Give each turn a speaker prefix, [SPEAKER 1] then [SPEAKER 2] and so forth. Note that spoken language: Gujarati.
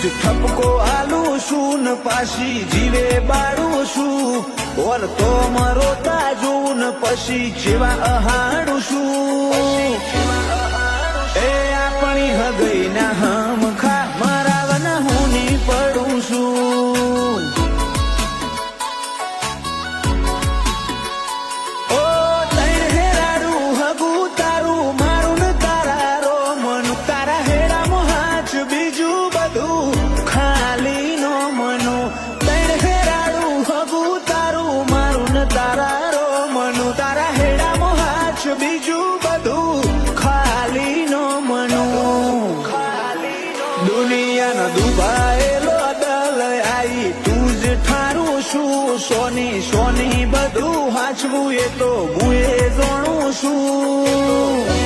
[SPEAKER 1] જ ઠપકો આલું છું ને પાછી જીવે બાળું છું ઓર તો મરોતા જોઉં ને પછી જેવા અહાડું છું એ આપણી હગઈ ના હમ ખા મારા વના હું ની પડું છું ઓ તૈણ હેરાડું હગું તારું મારું ને તારા રોમન તારા હેરામાં હાચ બીજું બધું ખાલી નો મનો તૈણ હેરાડું હગું તારું મારું ને તારા રોમન તારા હેરામાં હાચ બીજું બધું ખાલી નો મનો દુનિયાનો દુભાયેલો દલ આઈ તું જ ઠારું છું સોની સોની બધું હાચવું એ તો હું એ જાણું છું